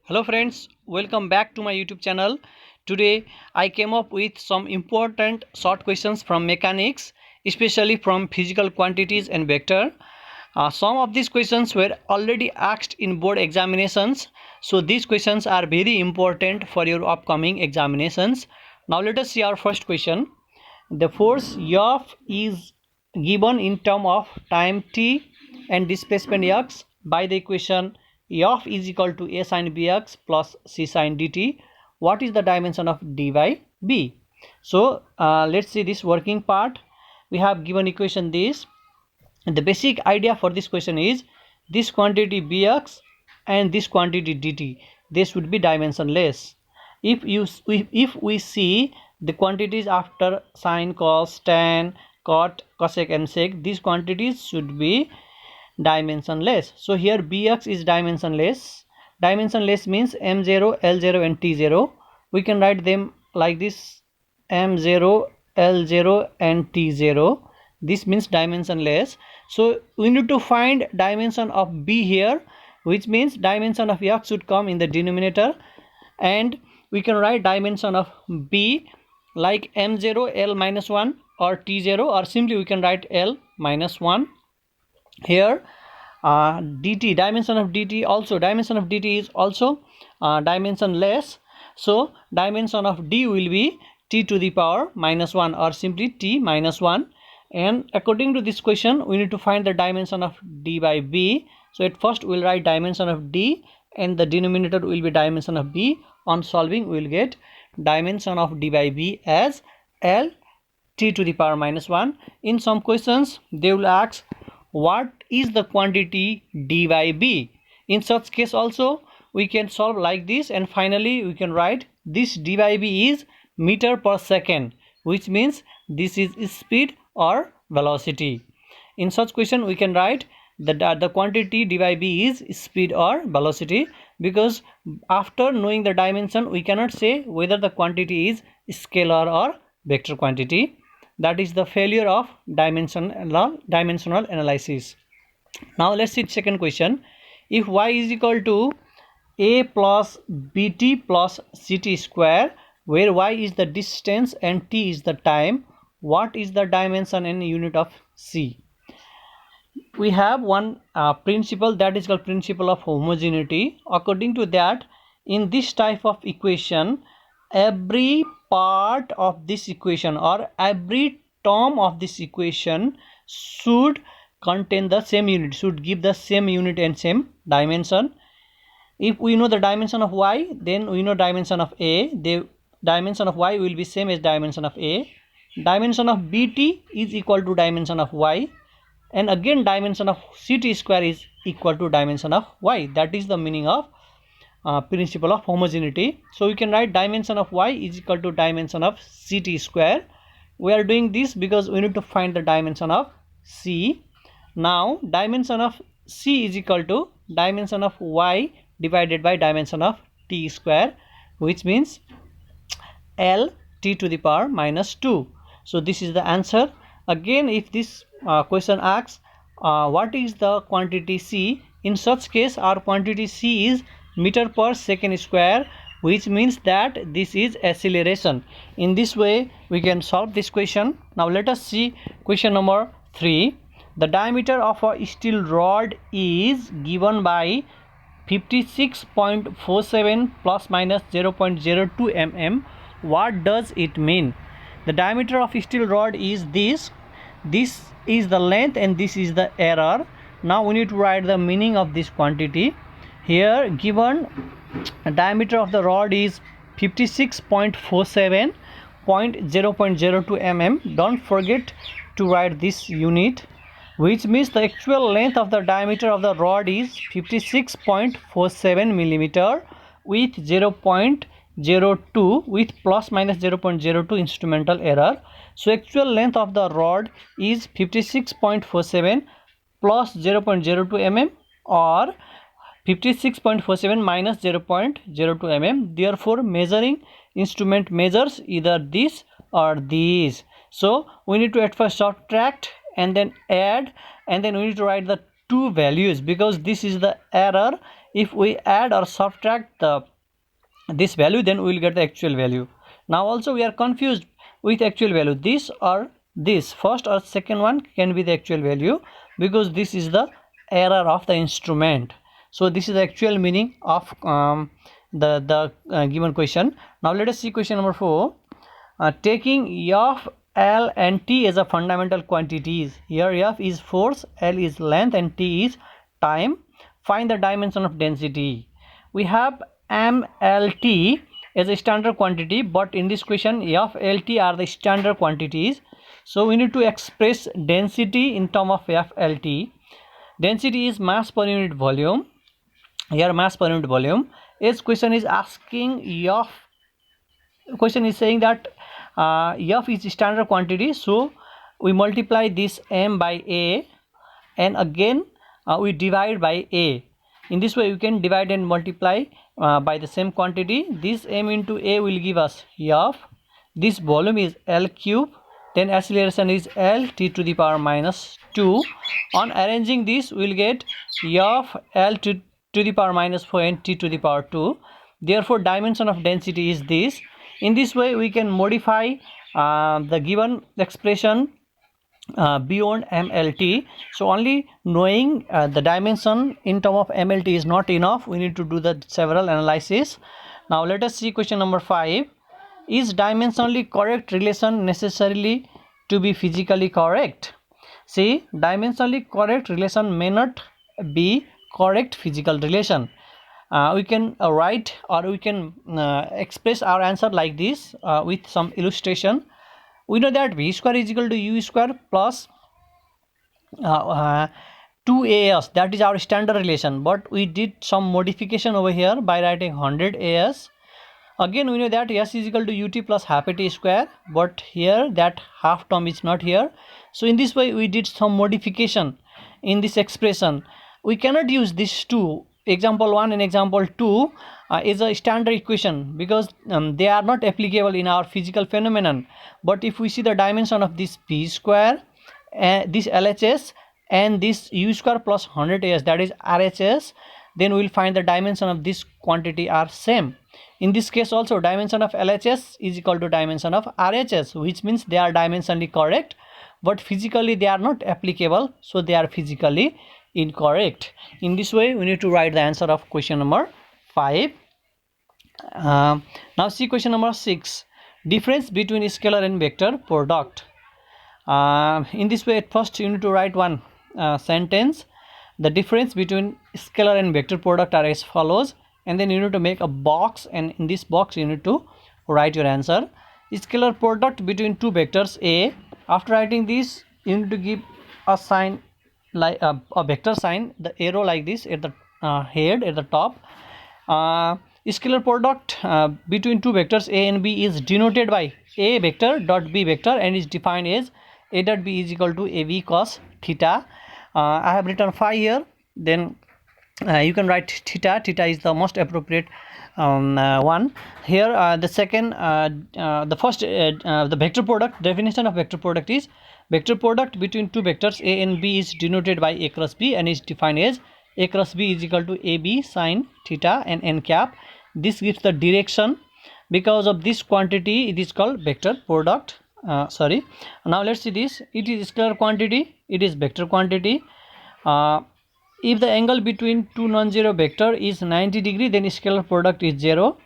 Hello friends, welcome back to my YouTube channel. Today I came up with some important short questions from mechanics, especially from physical quantities and vector. Some of these questions were already asked in board examinations, so these questions are very important for your upcoming examinations. Now let us see our first question. The force F is given in term of time t and displacement x by the equation F is equal to a sin bx plus c sin dt. What is the dimension of d by b? So let's see this working part. We have given equation this, and the basic idea for this question is this quantity bx and this quantity dt, they should be dimensionless. If we see the quantities after sine, cos, tan, cot, cosec and sec, these quantities should be dimensionless. So here bx is dimensionless. Dimensionless means m0, l0 and t0. We can write them like this: m0, l0 and t0. This means dimensionless. So we need to find dimension of b here, which means dimension of x should come in the denominator, and we can write dimension of b like m0 l minus 1 or t0, or simply we can write l minus 1. Here dt, dimension of dt is also dimensionless. So dimension of d will be t to the power minus 1 or simply t minus 1. And according to this question we need to find the dimension of d by b. So at first we'll write dimension of d and the denominator will be dimension of b. On solving we will get dimension of d by b as l t to the power minus 1. In some questions they will ask what is the quantity d by b. In such case also we can solve like this, and finally we can write this d by b is meter per second, which means this is speed or velocity. In such question we can write that the quantity d by b is speed or velocity, because after knowing the dimension we cannot say whether the quantity is scalar or vector quantity. That is the failure of dimensional analysis. Now let's see the second question. If y is equal to a plus bt plus ct square, where y is the distance and t is the time, what is the dimension and unit of c? We have one principle that is called principle of homogeneity. According to that, in this type of equation, every part of this equation or every term of this equation should contain the same unit, should give the same unit and same dimension. If we know the dimension of y, then we know dimension of a. The dimension of y will be same as dimension of a. Dimension of bt is equal to dimension of y, and again dimension of ct square is equal to dimension of y. That is the meaning of principle of homogeneity. So we can write dimension of y is equal to dimension of ct square. We are doing this because we need to find the dimension of c. Now dimension of c is equal to dimension of y divided by dimension of t square, which means l t to the power minus 2. So this is the answer. Again, if this question asks what is the quantity c, in such case our quantity c is meter per second square, which means that this is acceleration. In this way we can solve this question. Now let us see question number 3. The diameter of a steel rod is given by 56.47 plus minus 0.02 mm. What does it mean? The diameter of steel rod is this is the length and this is the error. Now we need to write the meaning of this quantity. Here given diameter of the rod is 56.47 0.02 mm. Don't forget to write this unit, which means the actual length of the diameter of the rod is 56.47 millimeter with 0.02 with plus minus 0.02 instrumental error. So actual length of the rod is 56.47 plus 0.02 mm or 56.47 minus 0.02 mm. Therefore measuring instrument measures either this or these. So we need to at first subtract and then add, and then we need to write the two values because this is the error If we add or subtract this value, then we will get the actual value. Now also we are confused with actual value. This or this, first or second one can be the actual value, because this is the error of the instrument. So this is the actual meaning of the given question. Now let us see question number 4. Taking f, L and T as a fundamental quantities. Here f is force, L is length and T is time. Find the dimension of density. We have MLT as a standard quantity, but in this question F, L, T are the standard quantities. So we need to express density in terms of F, L, T. Density is mass per unit volume. Here mass per unit volume. As question is asking F, question is saying that F is standard quantity, so we multiply this M by A, and again we divide by A. In this way we can divide and multiply by the same quantity. This M into A will give us F. This volume is L cube, then acceleration is L T to the power minus 2. On arranging this we will get F L to the power minus 4 and T to the power 2. Therefore dimension of density is this. In this way we can modify the given expression beyond MLT. So only knowing the dimension in terms of MLT is not enough. We need to do the several analysis. Now let us see question number 5. Is dimensionally correct relation necessarily to be physically correct? See, dimensionally correct relation may not be correct physical relation. We can write, or we can express our answer like this with some illustration. We know that v square is equal to u square plus 2as. That is our standard relation, but we did some modification over here by writing 100 as. Again we know that s is equal to ut plus half at square, but here that half term is not here. So in this way we did some modification in this expression. We cannot use these two, example 1 and example 2 is a standard equation, because they are not applicable in our physical phenomenon. But if we see the dimension of this p square, this LHS, and this u square plus 100 as, that is RHS, then we will find the dimension of this quantity are same. In this case also dimension of LHS is equal to dimension of RHS, which means they are dimensionally correct, but physically they are not applicable, so they are physically incorrect. In this way we need to write the answer of question number 5. Now see question number 6. Difference between scalar and vector product. In this way, at first you need to write one sentence. The difference between scalar and vector product are as follows, and then you need to make a box, and in this box you need to write your answer. Scalar product between two vectors A. After writing this, you need to give a sign like a vector sign, the arrow like this at the head at the top. Scalar product between two vectors A and B is denoted by A vector dot B vector and is defined as A dot B is equal to AB cos theta. I have written phi here, then you can write theta. Theta is the most appropriate one here. The second, the first, the vector product, definition of vector product is vector product between two vectors A and B is denoted by A cross B and is defined as A cross B is equal to AB sine theta and n cap. This gives the direction. Because of this quantity, it is called vector product. Sorry. Now let's see this. It is scalar quantity. It is vector quantity. If the angle between two non-zero vector is 90 degree, then scalar product is 0.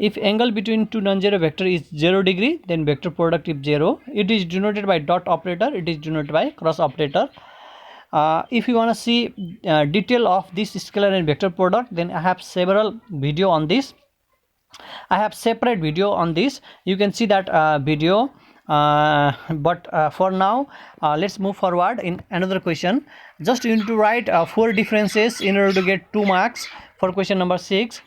If angle between two non-zero vector is 0 degree, then vector product is 0. It is denoted by dot operator. It is denoted by cross operator. If you want to see detail of this scalar and vector product, then I have several video on this. I have separate video on this. You can see that video. But for now, let's move forward in another question. Just you need to write 4 differences in order to get 2 marks for question number 6.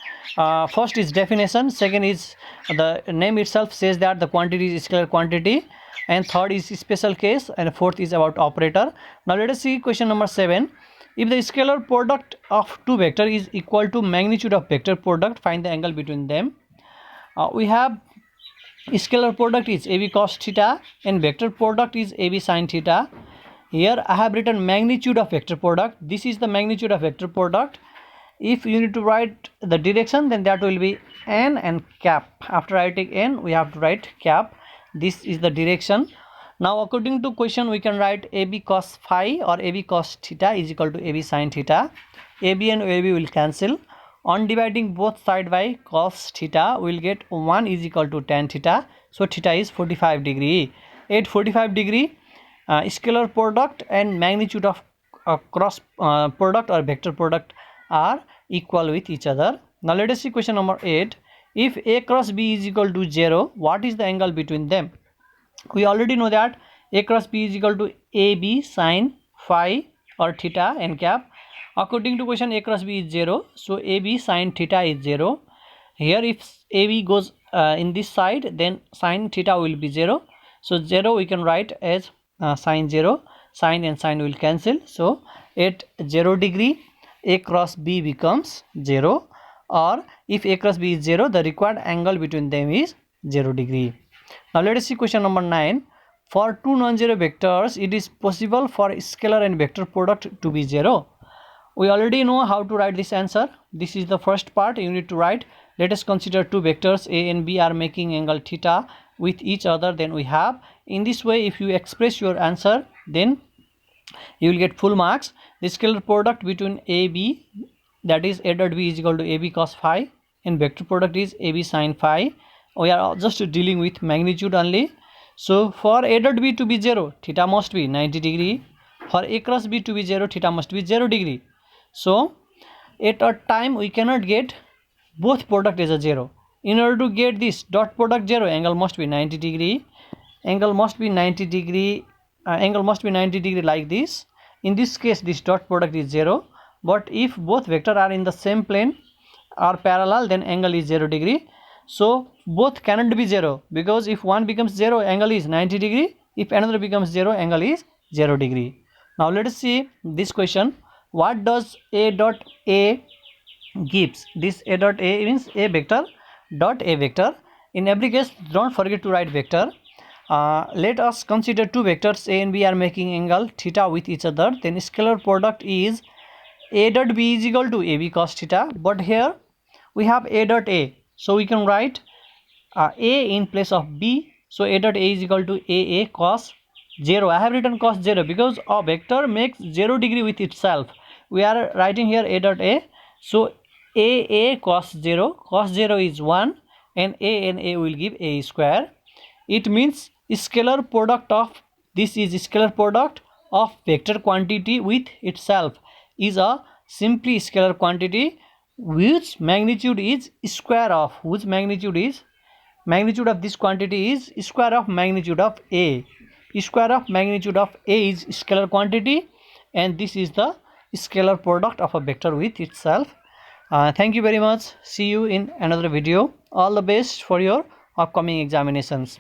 First is definition. Second is the name itself says that the quantity is scalar quantity, and third is special case, and fourth is about operator. Now let us see question number 7. If the scalar product of two vector is equal to magnitude of vector product, find the angle between them. We have scalar product is AB cos theta and vector product is AB sin theta. Here I have written magnitude of vector product. This is the magnitude of vector product, If you need to write the direction, then that will be n and cap. After writing n, we have to write cap. This is the direction. Now according to question, we can write AB cos phi or AB cos theta is equal to AB sin theta. AB and AB will cancel. On dividing both side by cos theta, we will get 1 is equal to tan theta. So theta is 45 degree. At 45 degree, scalar product and magnitude of cross product or vector product are equal with each other. Now let us see question number 8. If A cross B is equal to 0, what is the angle between them? We already know that A cross B is equal to AB sin phi or theta and cap. According to question, A cross B is 0, so AB sin theta is 0. Here if AB goes in this side, then sin theta will be 0. So 0 we can write as sin 0. Sin and sin will cancel. So at 0 degree, A cross B becomes 0, or if A cross B is 0, the required angle between them is 0 degree. Now let us see question number 9. For two non-zero vectors, it is possible for scalar and vector product to be 0. We already know how to write this answer. This is the first part you need to write. Let us consider two vectors A and B are making angle theta with each other. Then we have, in this way, if you express your answer, then you will get full marks. The scalar product between AB, that is A dot B is equal to AB cos phi, and vector product is AB sin phi. We are just dealing with magnitude only. So for A dot B to be 0, theta must be 90 degree. For A cross B to be 0, theta must be 0 degree. So at a time we cannot get both product as a 0. In order to get this dot product 0, angle must be 90 degree. Angle must be 90 degree. Angle must be 90 degree like this. In this case, this dot product is 0. But if both vector are in the same plane or parallel, then angle is 0 degree. So both cannot be 0, because if one becomes 0, angle is 90 degree. If another becomes 0, angle is 0 degree. Now let us see this question. What does A dot A gives? This A dot A means A vector dot A vector. In every case, don't forget to write vector. Let us consider two vectors A and B are making angle theta with each other. Then scalar product is A dot B is equal to AB cos theta. But here we have A dot A, so we can write A in place of B. So A dot A is equal to AA cos 0. I have written cos 0 because a vector makes 0 degree with itself. We are writing here A dot A. So AA cos 0. Cos 0 is 1, and A and A will give A square. It means scalar product of, this is scalar product of vector quantity with itself is a simply scalar quantity whose magnitude is square of, whose magnitude of this quantity is square of magnitude of A. Square of magnitude of A is scalar quantity, and this is the scalar product of a vector with itself. Thank you very much. See you in another video. All the best for your upcoming examinations.